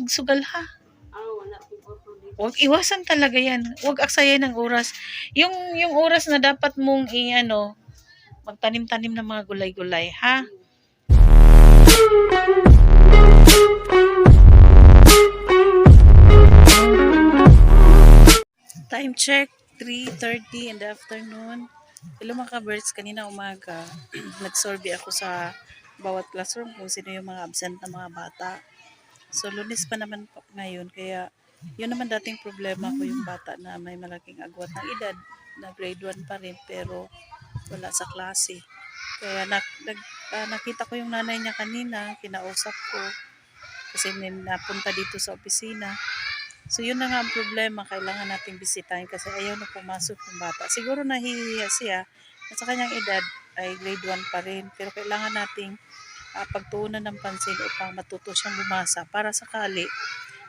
magsugal ha. Wala po ako dito. Huwag iwasan talaga yan. Huwag aksayan ng oras. Yung oras na dapat mong magtanim-tanim ng mga gulay-gulay, ha? Time check, 3:30 in the afternoon. Hello mga ka-birds, kanina umaga, nagsorby ako sa bawat classroom kung sino yung mga absent na mga bata. So, Lunes pa naman ngayon, kaya yun naman dating problema ko yung bata na may malaking agwat ng edad, na grade 1 pa rin, pero wala sa klase. Kaya nakita ko yung nanay niya kanina, kinausap ko, kasi napunta dito sa opisina. So, yun na nga ang problema, kailangan nating bisitahin kasi ayaw na pumasok yung bata. Siguro nahihiya siya, at sa kanyang edad ay grade 1 pa rin, pero kailangan nating pagtuunan ng pansin upang matuto siyang bumasa para sakali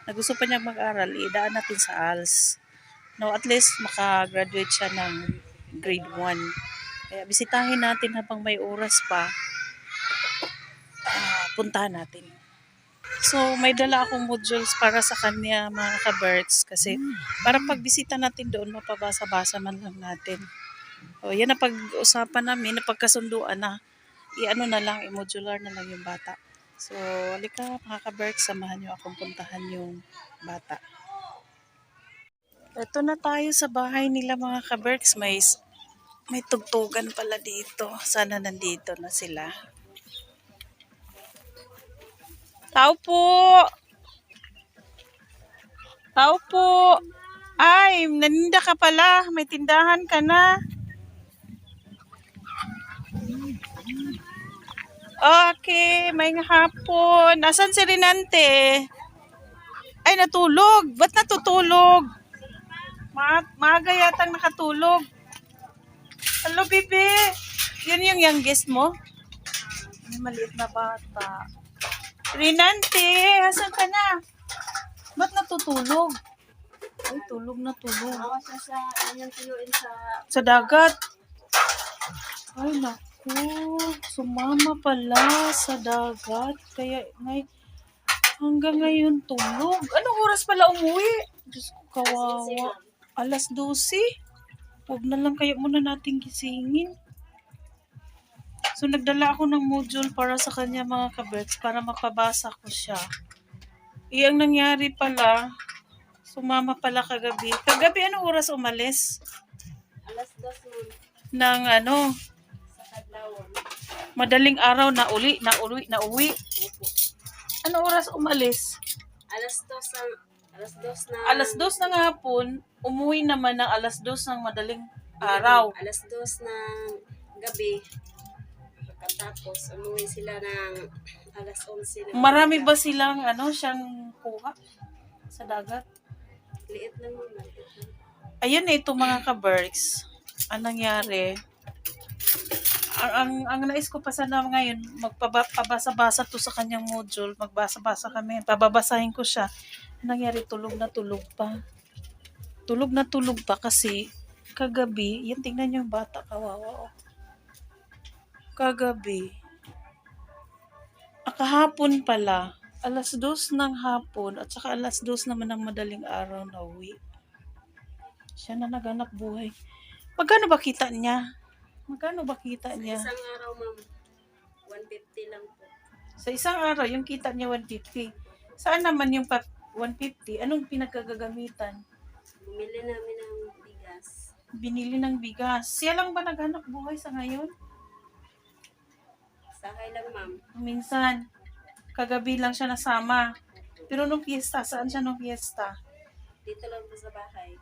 na gusto pa niyang mag-aral, idaan natin sa ALS. No, at least makagraduate siya ng grade 1. Kaya bisitahin natin habang may oras pa, puntahan natin. So, may dala akong modules para sa kanya mga ka-birds kasi para pagbisita natin doon, mapabasa-basa man lang natin. O, yan na pag-usapan namin, napagkasunduan na na lang, i-modular na lang yung bata. So, halika mga ka-birds, samahan nyo akong puntahan yung bata. Ito na tayo sa bahay nila mga ka-birds. May tugtugan pala dito. Sana nandito na sila. Tao po! Tao po! Ay, naninda ka pala. May tindahan ka na. Okay, may hapon. Nasaan si Rinante? Ay, natulog. Ba't natutulog? Maaga yatang nakatulog. Hello, bebe. Yun yung youngest mo? May maliit na bata. Rinante, asan ka na? Ba't natutulog? Ay, tulog na tulog. Ako siya Sa dagat. Ay, naku. Sumama pala sa dagat. Kaya hanggang ngayon tulog. Anong oras pala umuwi? Diyos ko, kawawa. 12:00. Huwag na lang kaya muna nating gisingin. So, nagdala ako ng module para sa kanya mga ka-birds para mapabasa ko siya. Ang nangyari pala, sumama pala kagabi. Kagabi, anong oras umalis? 2:00 Ng sa Kadlawan. madaling araw na uwi. Opo. Anong oras umalis? 2:00 na. 2:00 ng hapon, umuwi naman ng 2:00 ng madaling araw. 2:00 ng gabi. Pagkatapos, umuwi sila ng 11:00 na. Marami ba silang siyang kuha sa dagat? Liit lang yun. Ayun ito mga ka-birds. Ang nangyari, ang nais ko pa sana ngayon, magpabasa-basa to sa kanyang module. Magbasa-basa kami. Pababasahin ko siya. Ang nangyari, tulog na tulog pa. Tulog na tulog pa kasi kagabi, yan tingnan yung bata, kawawa. Kagabi, kahapon pala, 2:00 ng hapon at saka 2:00 naman ng madaling araw na uwi. Siya na naghanap buhay. Magkano ba kita niya? Sa isang araw, ma'am, 150 lang po. Sa isang araw, yung kita niya 150. Saan naman yung 150? Anong pinagkagagamitan? Bumili namin ng bigas. Binili ng bigas. Siya lang ba naghanap buhay sa ngayon? Sakay lang, ma'am. Minsan, kagabi lang siya nasama. Pero nung piyesta, saan siya nung piyesta? Dito lang po sa bahay.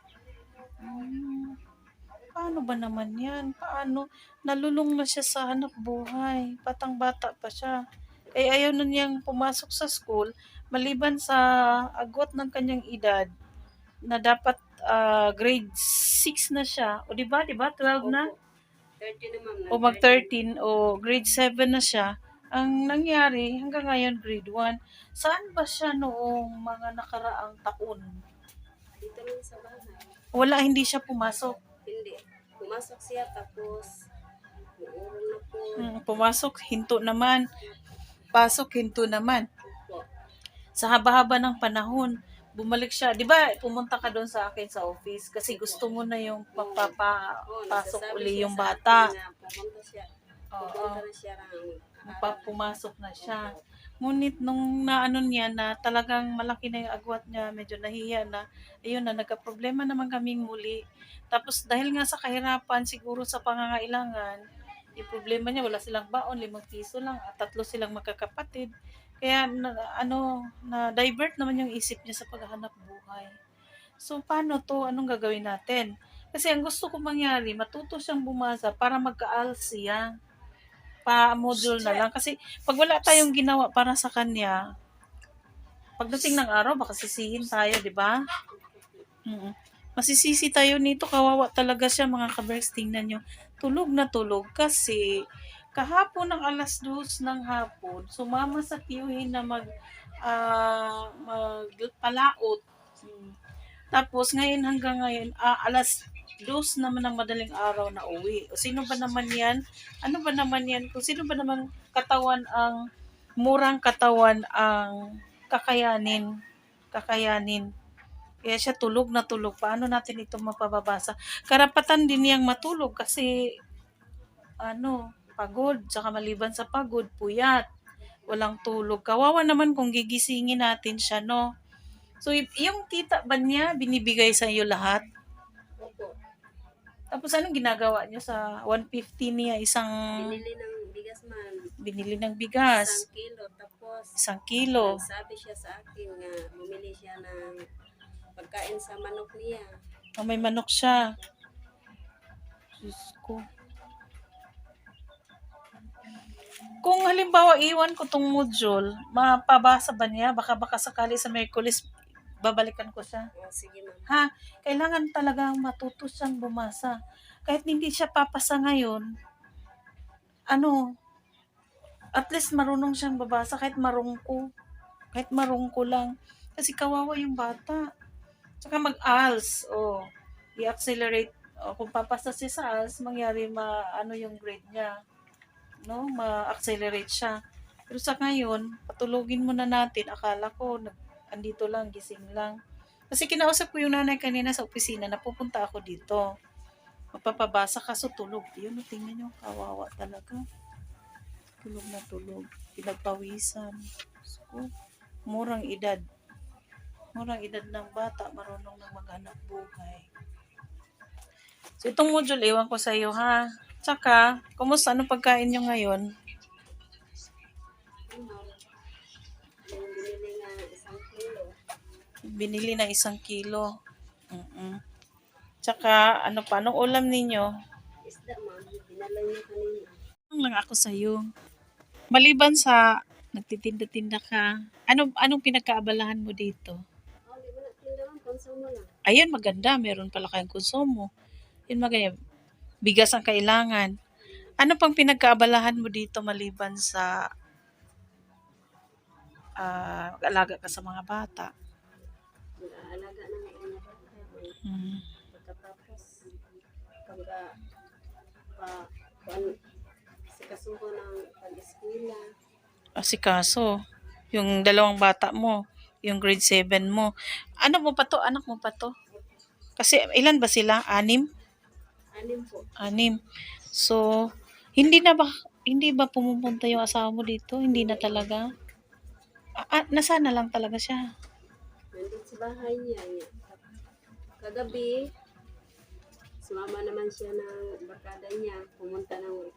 Paano ba naman yan? Paano? Nalulung na siya sa hanap buhay. Batang bata pa siya. Ayaw na niyang pumasok sa school maliban sa agwat ng kanyang edad na dapat grade 6 na siya. O diba? 12 na? Opo. 13 na, ma'am. O mag-13 o grade 7 na siya. Ang nangyari hanggang ngayon grade 1. Saan ba siya noong mga nakaraang taon? Dito lang sa bahay. Wala, hindi siya pumasok. Hindi. Pumasok siya tapos uurong na po. Pumasok, hinto naman. Pasok, hinto naman. Opo. Sa haba-haba ng panahon, bumalik siya. Di ba, pumunta ka doon sa akin sa office kasi gusto mo na yung Oo, papapasok nagsasabi uli siya yung sa bata. akin na pumunta siya. Oo. Pupunta na siya ng Pumasok na siya. Ngunit nung naano niya na talagang malaki na yung agwat niya, medyo nahiya na, ayun na, nagka-problema naman kaming muli. Tapos dahil nga sa kahirapan, siguro sa pangangailangan, yung problema niya, wala silang baon, 5 piso lang, at 3 silang magkakapatid. Kaya na divert naman yung isip niya sa paghahanap buhay. So paano to? Anong gagawin natin? Kasi ang gusto ko mangyari, matuto siyang bumasa para magka-ALS siya pa-module na lang. Kasi pag wala tayong ginawa para sa kanya, pagdating ng araw, baka sisihin tayo, di ba? Mm. Masisisi tayo nito, kawawa talaga siya mga kaberks. Tingnan nyo, tulog na tulog kasi kahapon ng alas 2 ng hapon, sumama sa tiyuhin na magpalaot. Tapos ngayon hanggang ngayon, alas 2 naman ng madaling araw na uwi. O sino ba naman yan? Ano ba naman yan? Kung sino ba naman murang katawan ang kakayanin. Kakayanin. Kaya siya tulog na tulog. Paano natin ito mapababasa? Karapatan din niyang matulog kasi pagod. Tsaka maliban sa pagod, puyat. Walang tulog. Kawawa naman kung gigisingin natin siya, no? So, yung kita ba niya, binibigay sa iyo lahat? Opo. Tapos anong ginagawa niyo sa 150 niya? Binili ng bigas man. Binili ng bigas. 1 kilo. Tapos, 1 kilo. nagsabi siya sa akin nga bumili siya ng pagkain sa manok niya. May manok siya. Diyos ko. Kung halimbawa iwan ko tong module, mapabasa ba niya? Baka sakali sa Merkulis, babalikan ko siya. Sige ma'am. Ha? Kailangan talaga matuto siyang bumasa. Kahit hindi siya papasa ngayon, at least marunong siyang babasa kahit marungko. Kahit marungko lang. Kasi kawawa yung bata. Tsaka mag-ALS. I-accelerate. Kung papasa siya sa ALS, mangyari yung grade niya. No? Ma-accelerate siya. Pero sa ngayon, patulogin muna natin. Akala ko, andito lang, gising lang. Kasi kinausap ko yung nanay kanina sa opisina na pupunta ako dito. Magpapabasa kaso tulog. Yun, tingnan nyo, kawawa talaga. Tulog na tulog. Pinagpawisan. So, murang edad. Murang edad ng bata, marunong na maghanap buhay. So, itong module, iwan ko sa iyo, ha? Tsaka, kumusta? Anong pagkain nyo ngayon? Yung binili nga 1 kilo. Binili na 1 kilo. Tsaka, anong ulam ninyo? Isda ma'am. Dinala niya kanina. Ang lang ako sa iyo. Maliban sa nagtitinda-tinda ka, anong pinagkaabalahan mo dito? Di ba natinda ma'am? Konsumo lang. Ayun, maganda. Meron pala kayong konsumo. Yun maganda. Bigas ang kailangan. Ano pang pinagkaabalahan mo dito maliban sa mag-alaga ka sa mga bata? Nag-aalaga ng mga bata. Pagkatapos, sikasuho ng pag-eskwela. Asikaso. Yung 2 bata mo. Yung grade 7 mo. Ano mo pa to? Anak mo pa to? Kasi ilan ba sila? 6? 6 po. 6. So, hindi ba pumupunta yung asawa mo dito? Hindi na talaga? Nasana lang talaga siya. Nandun sa bahay niya. Kagabi, sumama naman siya ng barkada niya. Pumunta ng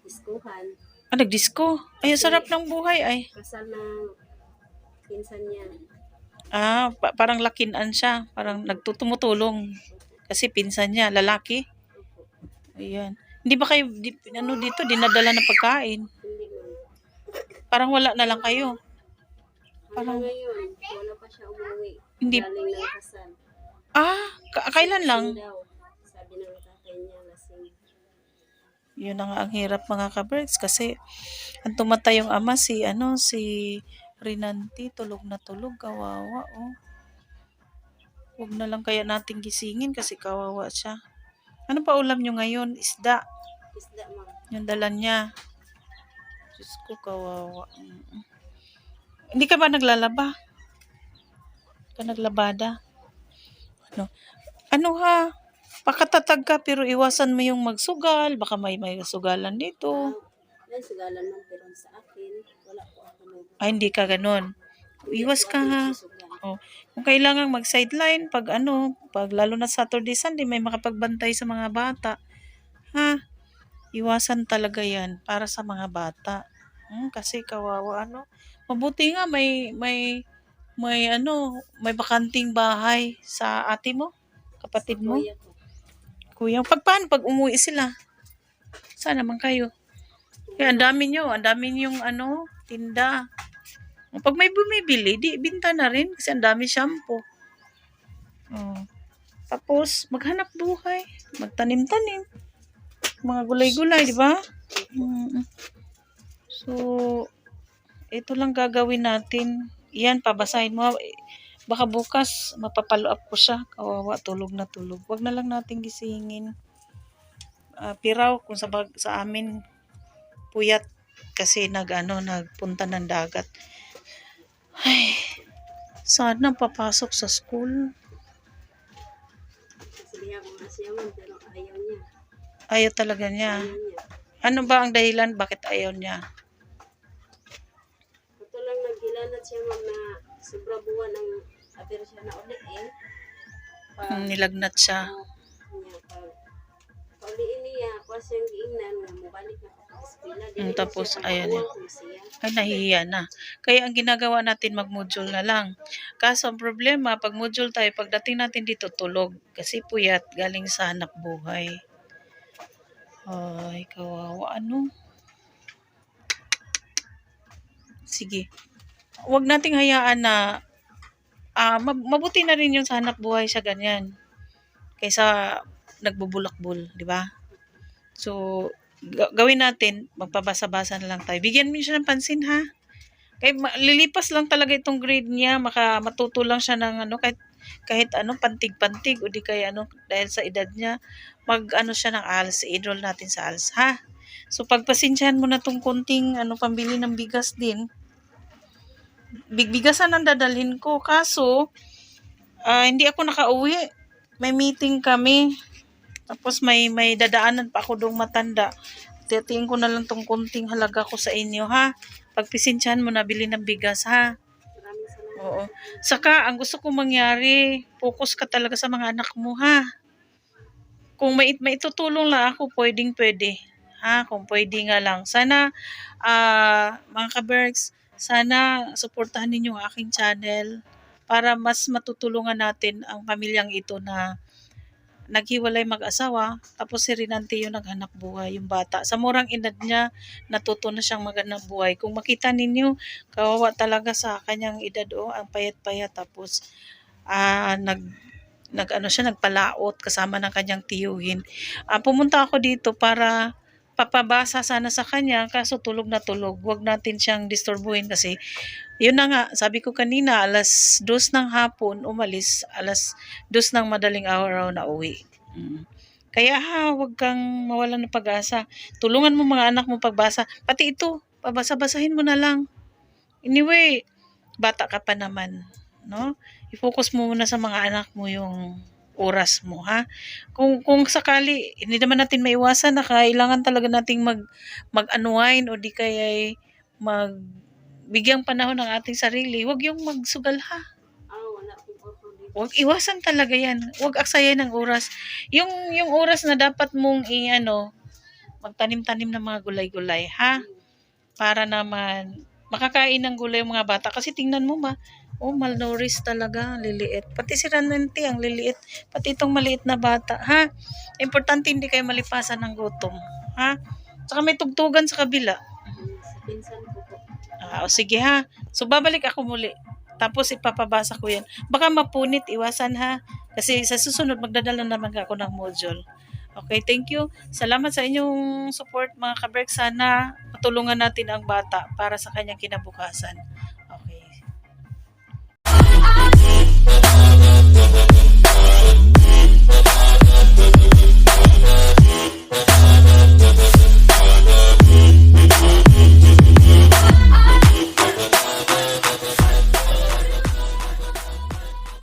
diskuhan. Nagdisko. Ay, ang sarap ng buhay ay. Kasal ng pinsan niya. Parang lakinan siya. Parang nagtutumutulong. Kasi pinsan niya, lalaki. Opo. Ayan. Hindi ba kayo dito dinadala ng pagkain? Hindi ma'am. Parang wala na lang kayo. Hanggang ngayon, wala pa siya umuwi. Hindi. Galing ng kasal. Kailan lang? Lasing daw. Sabi ng tatay niya, lasing. Yun na nga ang hirap mga ka-birds kasi ang tumatay yung ama si Rinanti, tulog na tulog, kawawa Huwag na lang kaya nating gisingin kasi kawawa siya. Ano pa ulam nyo ngayon? Isda. Isda ma'am. Yung dala niya. Diyos ko, kawawa. Hindi ka ba naglalaba? Ka naglabada. Ano? Ano ha? Pakatatag ka pero iwasan mo yung magsugal. Baka may sugalan dito. Yan, sugalan man pero sa akin, wala po ako Ay, hindi ka ganun. hindi Iwas po ka ako ha. nagsusugal. Oh. Kung kailangan mag-sideline, pag lalo na Saturday, Sunday, may makapagbantay sa mga bata. Ha? Iwasan talaga yan para sa mga bata. Kasi kawawa, ano. Mabuti nga may bakanting bahay sa ate mo, kapatid mo. Kuya ko. Kuya, paano pag umuwi sila? Saan naman kayo? Kaya ang dami niyong tinda. Pag may bumibili, di binta na rin kasi ang dami shampoo. Oh. Tapos maghanap buhay, magtanim-tanim, mga gulay-gulay, di ba? Mm. So, ito lang gagawin natin. Yan, pabasahin mo. Baka bukas mapapalo up ko siya. Kawawa, tulog na tulog. Wag na lang natin gisingin. Piraw kung sa amin puyat kasi nagpunta ng dagat. Ay, sana papasok sa school. Sabihan ko nga siya man, pero ayaw niya. Ayaw talaga niya. Ayaw niya. Ano ba ang dahilan bakit ayaw niya? Ito lang naghilanat siya ma'am na sobra buwan ng aber siya na uli eh. Nilagnat siya. Niya, pauliin niya, ako siyang giingnan, nga mabalik na kapag eskwela. Tapos, ayan eh. Ay, nahihiya na. Kaya ang ginagawa natin, mag-module na lang. Kaso, ang problema, pag module tayo, pagdating natin dito, tulog. Kasi puyat, galing sa hanap buhay. Ay, kawawa. Ano? Sige. Huwag nating hayaan na mabuti na rin yung sa hanap buhay sa ganyan. Kaysa nagbubulakbul, di ba? So, gawin natin, magpabasa-basa na lang tayo. Bigyan mo siya ng pansin, ha? Kaya lilipas lang talaga itong grade niya, matuto lang siya ng kahit pantig-pantig o di kaya dahil sa edad niya, siya ng ALS, i-enroll natin sa ALS, ha? So pagpasensyahan mo na tong konting pambili ng bigas din. Bigasan ang dadalhin ko, kaso hindi ako nakauwi. May meeting kami. Tapos may dadaanan pa ako doong matanda. Tiyatiin ko na lang tong konting halaga ko sa inyo, ha? Pagpasensyahan mo na, bili ng bigas, ha? Maraming salamat. Oo. Saka, ang gusto kong mangyari, focus ka talaga sa mga anak mo, ha? Kung may itutulong lang ako, pwede. Ha? Kung pwede nga lang. Sana, mga ka-Berks, sana suportahan ninyo ang aking channel para mas matutulungan natin ang pamilyang ito na naghiwalay mag-asawa, tapos si Rinante yung naghanap buhay, yung bata. Sa murang edad niya, natuto na siyang maghanap buhay. Kung makita ninyo, kawawa talaga sa kanyang edad, ang payat-payat, tapos nagpalaot kasama ng kanyang tiyuhin. Pumunta ako dito para papabasa sana sa kanya, kaso tulog na tulog. Huwag natin siyang disturbuhin kasi yun na nga, sabi ko kanina, alas 2 ng hapon umalis, alas 2 ng madaling araw na uwi. Kaya huwag kang mawalan ng pag-asa. Tulungan mo mga anak mo pagbasa. Pati ito, pabasa-basahin mo na lang. Anyway, bata ka pa naman, no? I-focus mo muna sa mga anak mo yung oras mo, ha? Kung sakali, hindi naman natin maiwasan na kailangan talaga nating mag-unwind o di kaya bigyang panahon ng ating sarili, huwag yung magsugal, ha? Wala po ako dito. Huwag iwasan talaga yan. Huwag aksayan ng oras. Yung oras na dapat mong magtanim-tanim ng mga gulay-gulay, ha? Para naman makakain ng gulay yung mga bata. Kasi tingnan mo malnourished talaga, liliit. Pati si Ranente, ang liliit. Pati itong maliit na bata, ha? Importante hindi kayo malipasan ng gutom, ha? Saka may tugtugan sa kabila. Sa pinsan ko po. Sige, ha? So, babalik ako muli. Tapos, ipapabasa ko yan. Baka mapunit, iwasan, ha? Kasi sa susunod, magdadala naman ako ng module. Okay, thank you. Salamat sa inyong support, mga ka-Berks. Sana matulungan natin ang bata para sa kanyang kinabukasan.